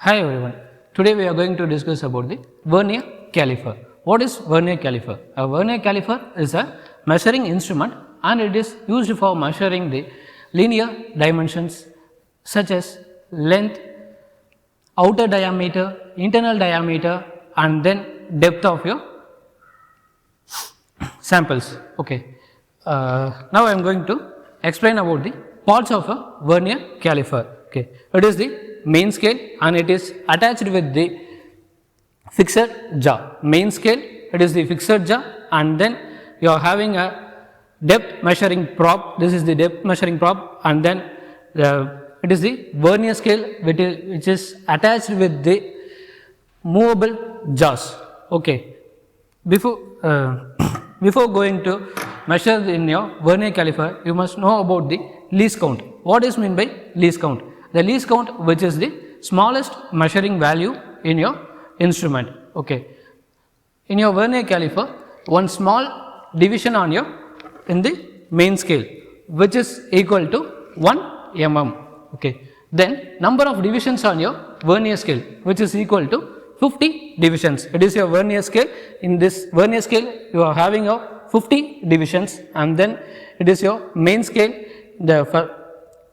Hi everyone, today we are going to discuss about the Vernier Caliper. What is Vernier Caliper? A Vernier Caliper is a measuring instrument and it is used for measuring the linear dimensions such as length, outer diameter, internal diameter and then depth of your samples. Okay. Now I am going to explain about the parts of a Vernier Caliper. Okay. It is the main scale and it is attached with the fixed jaw. Main scale, it is the fixed jaw and then you are having a depth measuring probe. This is the depth measuring probe and then it is the vernier scale which is attached with the movable jaws. Okay. Before going to measure in your vernier caliper, you must know about the least count. What is meant by least count? The least count, which is the smallest measuring value in your instrument. Okay. In your vernier caliper, one small division on your in the main scale, which is equal to 1 mm. Okay. Then number of divisions on your vernier scale, which is equal to 50 divisions. It is your vernier scale. In this vernier scale, you are having a 50 divisions, and then it is your main scale.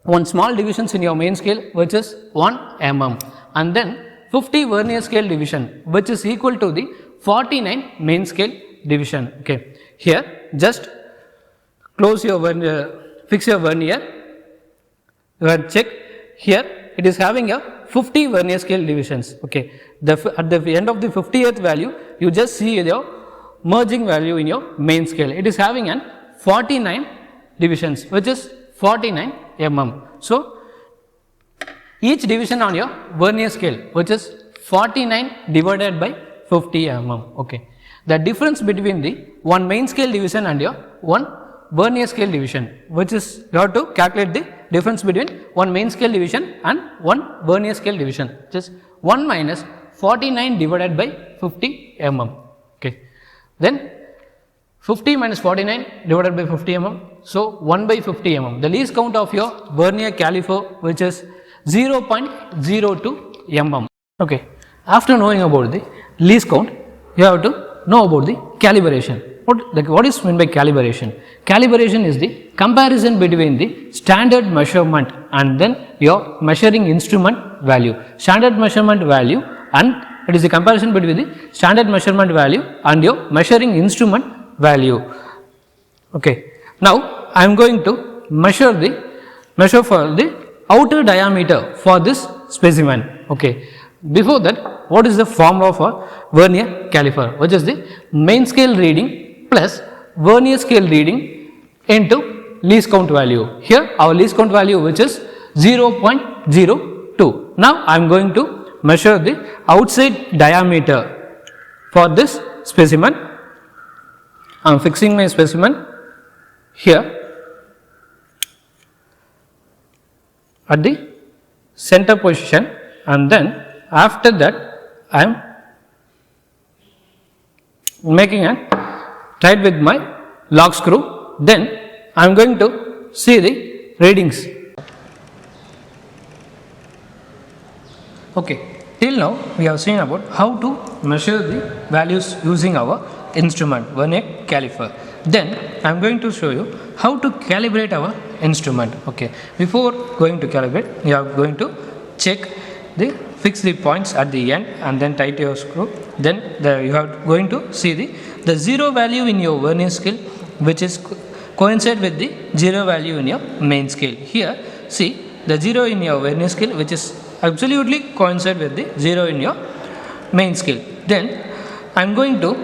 One small divisions in your main scale, which is 1 mm, and then 50 vernier scale division, which is equal to the 49 main scale division. Okay. Here just close your vernier, fix your vernier, you have check here it is having a 50 vernier scale divisions. Okay. At the end of the 50th value, you just see your merging value in your main scale. It is having an 49 divisions, which is 49 mm. So, each division on your vernier scale, which is 49 divided by 50 mm. Okay. The difference between the one main scale division and your one vernier scale division, which is you have to calculate the difference between one main scale division and one vernier scale division, which is 1 minus 49 divided by 50 mm. Okay. Then 50 minus 49 divided by 50 mm. So, 1 by 50 mm. The least count of your vernier caliper, which is 0.02 mm. Okay. After knowing about the least count, you have to know about the calibration. What is meant by calibration? Calibration is the comparison between the standard measurement and then your measuring instrument value. Standard measurement value, and it is the comparison between the standard measurement value and your measuring instrument value. Okay. Now I am going to measure for the outer diameter for this specimen. Okay. Before that, what is the formula for vernier caliper, which is the main scale reading plus vernier scale reading into least count value. Here our least count value, which is 0.02. Now I am going to measure the outside diameter for this specimen. I am fixing my specimen here at the center position, and then after that I am making a tight with my lock screw. Then I am going to see the readings. Okay. Till now we have seen about how to measure the values using our instrument vernier caliper. Then I am going to show you how to calibrate our instrument. Okay. Before going to calibrate, you are going to fix the points at the end and then tight your screw. Then you are going to see the zero value in your vernier scale, which is coincide with the zero value in your main scale. Here see the zero in your vernier scale, which is absolutely coincide with the zero in your main scale. Then I am going to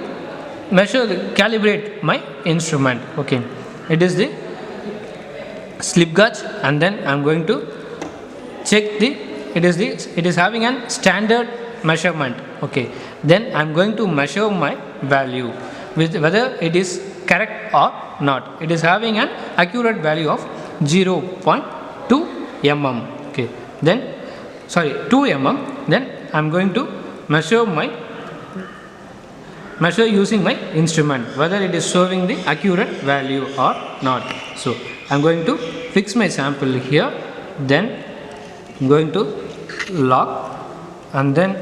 calibrate my instrument. Okay. It is the slip gauge, and then I am going to check it is having a standard measurement. Okay. Then I am going to measure my value with whether it is correct or not. It is having an accurate value of 0.2 mm. Okay. Then 2 mm. Then I am going to measure using my instrument whether it is showing the accurate value or not. So I am going to fix my sample here. Then I am going to lock and then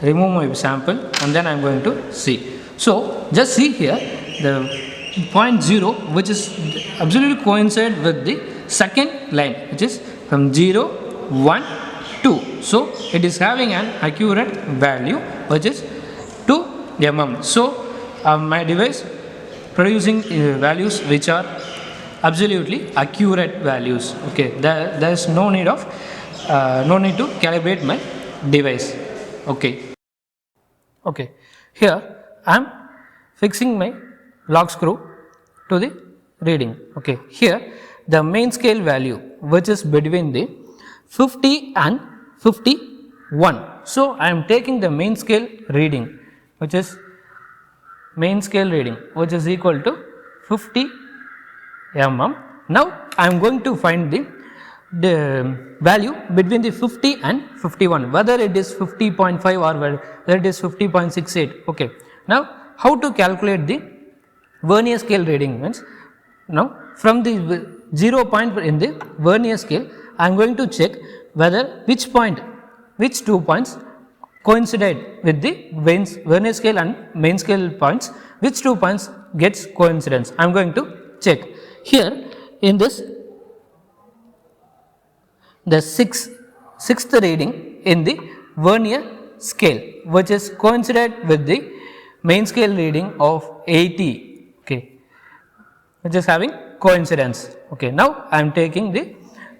remove my sample, and then I am going to see. So, just see here the point 0 which is absolutely coincide with the second line, which is from 0, 1, 2. So, it is having an accurate value which is 2 mm. So, my device producing values which are absolutely accurate values. Okay, there is no need to calibrate my device. Okay, here I am fixing my lock screw to the reading. Okay, here the main scale value which is between the 50 and 51. So, I am taking the main scale reading which is equal to 50 mm. Now, I am going to find the value between the 50 and 51, whether it is 50.5 or whether it is 50.68. Okay. Now, how to calculate the Vernier scale reading means, now from the 0 point in the Vernier scale, I am going to check whether which 2 points coincide with the Vernier scale and main scale points, which 2 points gets coincidence. I am going to check. Here in this, the sixth reading in the Vernier scale which is coincided with the main scale reading of 80, okay, which is having coincidence. Okay, now I am taking the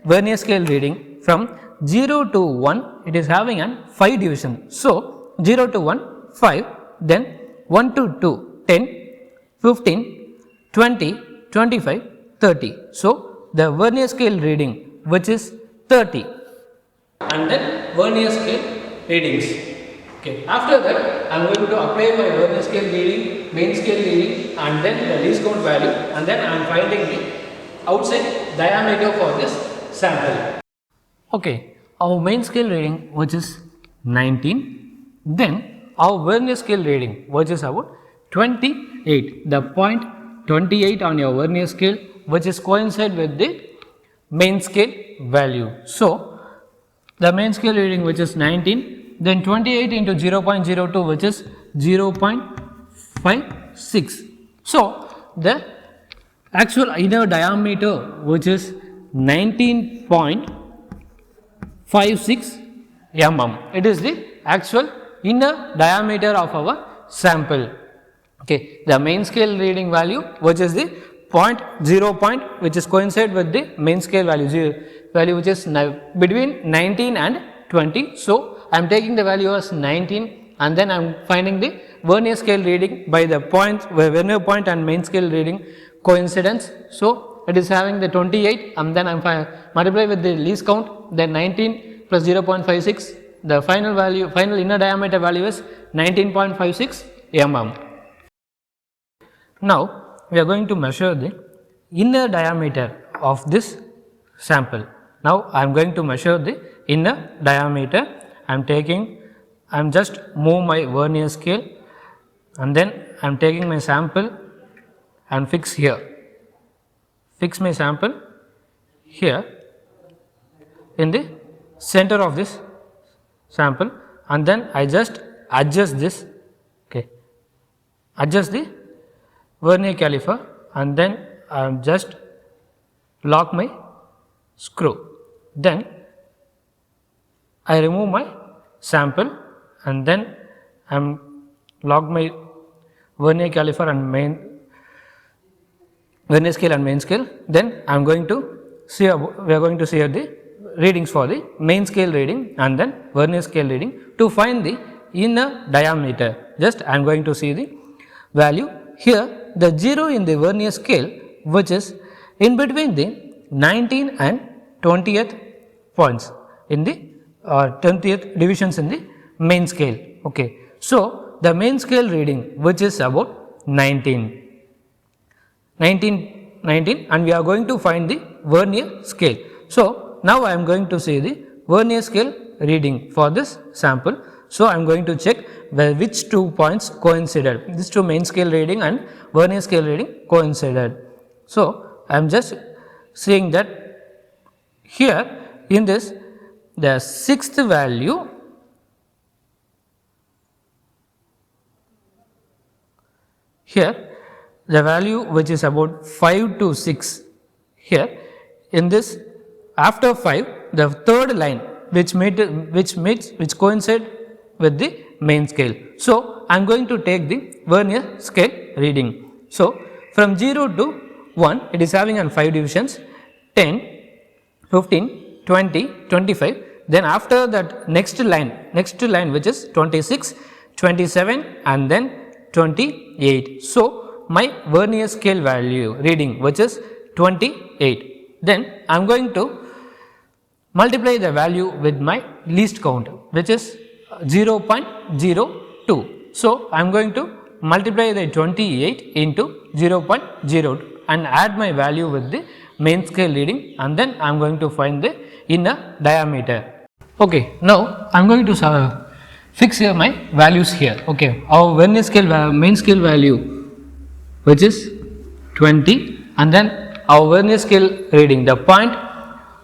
Vernier scale reading from 0 to 1, it is having an 5 division. So, 0 to 1 5, then 1 to 2 10, 15, 20, 25, 30. So, the Vernier scale reading which is 30, and then Vernier scale readings. Okay. After that, I am going to apply my Vernier scale reading, main scale reading, and then the least count value, and then I am finding the outside diameter for this sample. Okay, our main scale reading which is 19, then our Vernier scale reading which is about 28, the point 28 on your Vernier scale which is coincide with the main scale value. So, the main scale reading which is 19, then 28 into 0.02 which is 0.56. So, the actual inner diameter which is 19.56 mm. It is the actual inner diameter of our sample. Okay, the main scale reading value which is the 0 point which is coincide with the main scale value which is between 19 and 20. So, I am taking the value as 19, and then I am finding the Vernier scale reading by the points, Vernier point and main scale reading coincidence. So, it is having the 28, and then I am multiply with the least count, then 19 plus 0.56, the final inner diameter value is 19.56 mm. Now, we are going to measure the inner diameter of this sample. Now, I am going to measure the inner diameter. I am just move my Vernier scale, and then I am taking my sample and fix here. Fix my sample here in the center of this sample, and then I just adjust this, okay, adjust the Vernier caliper, and then I am just lock my screw. Then I remove my sample, and then I am lock my Vernier caliper and Vernier scale and main scale. Then I am going to see, we are going to see the readings for the main scale reading and then Vernier scale reading to find the inner diameter. Just I am going to see the value here. The 0 in the Vernier scale which is in between the 19 and 20th points in the 20th divisions in the main scale. Okay. So, the main scale reading which is about 19 and we are going to find the Vernier scale. So, now I am going to see the Vernier scale reading for this sample. So, I am going to check which 2 points coincided, this 2 main scale reading and Vernier scale reading coincided. So, I am just seeing that here in this the 6th value here the value which is about 5 to 6 here. In this, after 5, the third line which coincide with the main scale. So, I am going to take the Vernier scale reading. So, from 0 to 1 it is having on 5 divisions, 10, 15, 20, 25. Then after that next line which is 26, 27 and then 28. So, my Vernier scale value reading which is 28. Then I am going to multiply the value with my least count which is 0.02. So, I am going to multiply the 28 into 0.02 and add my value with the main scale reading, and then I am going to find the inner diameter. Okay, now I am going to fix here my values here. Okay, our Vernier scale main scale value which is 20, and then our Vernier scale reading the point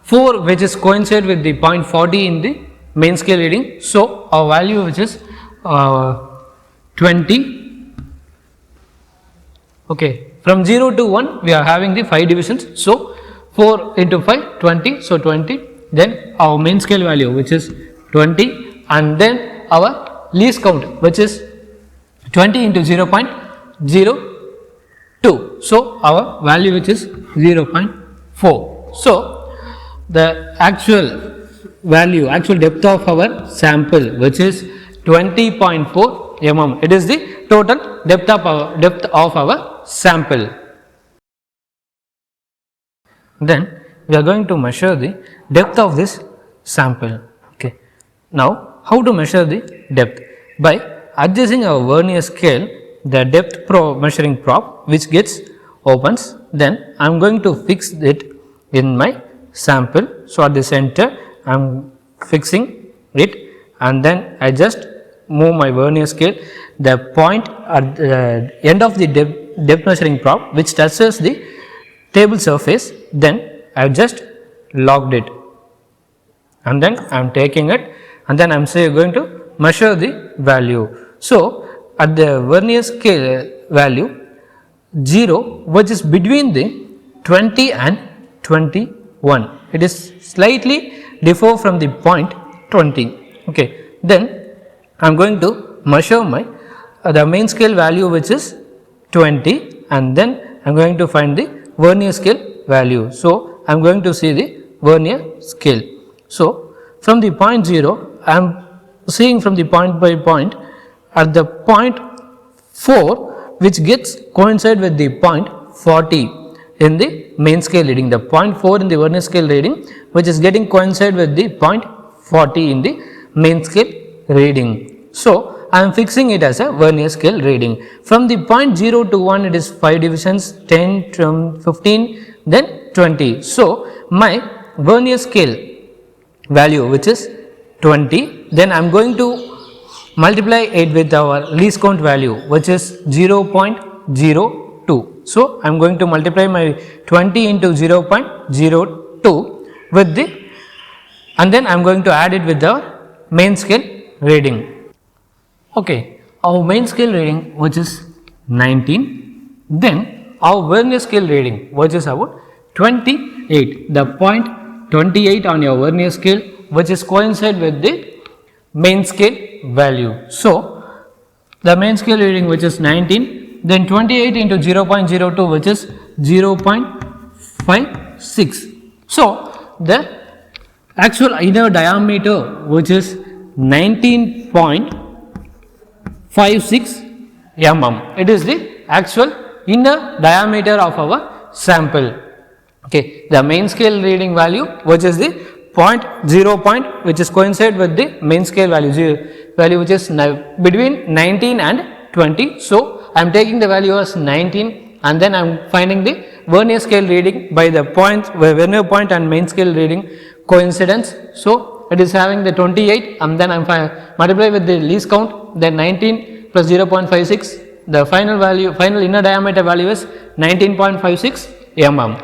4 which is coincide with the point 40 in the main scale reading. So, our value which is 20. Okay, from 0 to 1 we are having the 5 divisions. So, 4 into 5 20. So, 20. Then our main scale value which is 20, and then our least count which is 20 into 0.02. So, our value which is 0.4. So, the actual depth of our sample which is 20.4 mm. It is the total depth of our sample. Then we are going to measure the depth of this sample. Okay. Now, how to measure the depth? By adjusting our Vernier scale, the depth measuring prop which gets opens, then I am going to fix it in my sample. So, at the center I am fixing it, and then I just move my Vernier scale, the point at the end of the depth measuring prop which touches the table surface, then I have just locked it, and then I am taking it, and then I am going to measure the value. So, at the Vernier scale value 0 which is between the 20 and 21, it is slightly differ from the point 20. Okay. Then I am going to measure my the main scale value which is 20, and then I am going to find the Vernier scale value. So, I am going to see the Vernier scale. So, from the point 0 I am seeing from the point by point at the point 4 which gets coincide with the point 40 in the main scale reading, the point 4 in the Vernier scale reading which is getting coincide with the point 40 in the main scale reading. So, I am fixing it as a Vernier scale reading. From the point 0 to 1 it is 5 divisions, 10, 15, then 20. So, my Vernier scale value which is 20, then I am going to multiply it with our least count value which is 0.02. So, I am going to multiply my 20 into 0.02 with the, and then I am going to add it with the main scale reading. Okay, our main scale reading which is 19, then our Vernier scale reading which is about 28, the point 28 on your Vernier scale which is coincide with the main scale value. So, the main scale reading which is 19, then 28 into 0.02 which is 0.56. So, the actual inner diameter which is 19.56 mm. It is the actual inner diameter of our sample. Okay. The main scale reading value which is the which is coincide with the main scale value which is between 19 and 20. So, I am taking the value as 19, and then I am finding the Vernier scale reading by the points Vernier point and main scale reading coincidence. So, it is having the 28, and then I am multiply with the least count, then 19 plus 0.56, the final inner diameter value is 19.56 mm.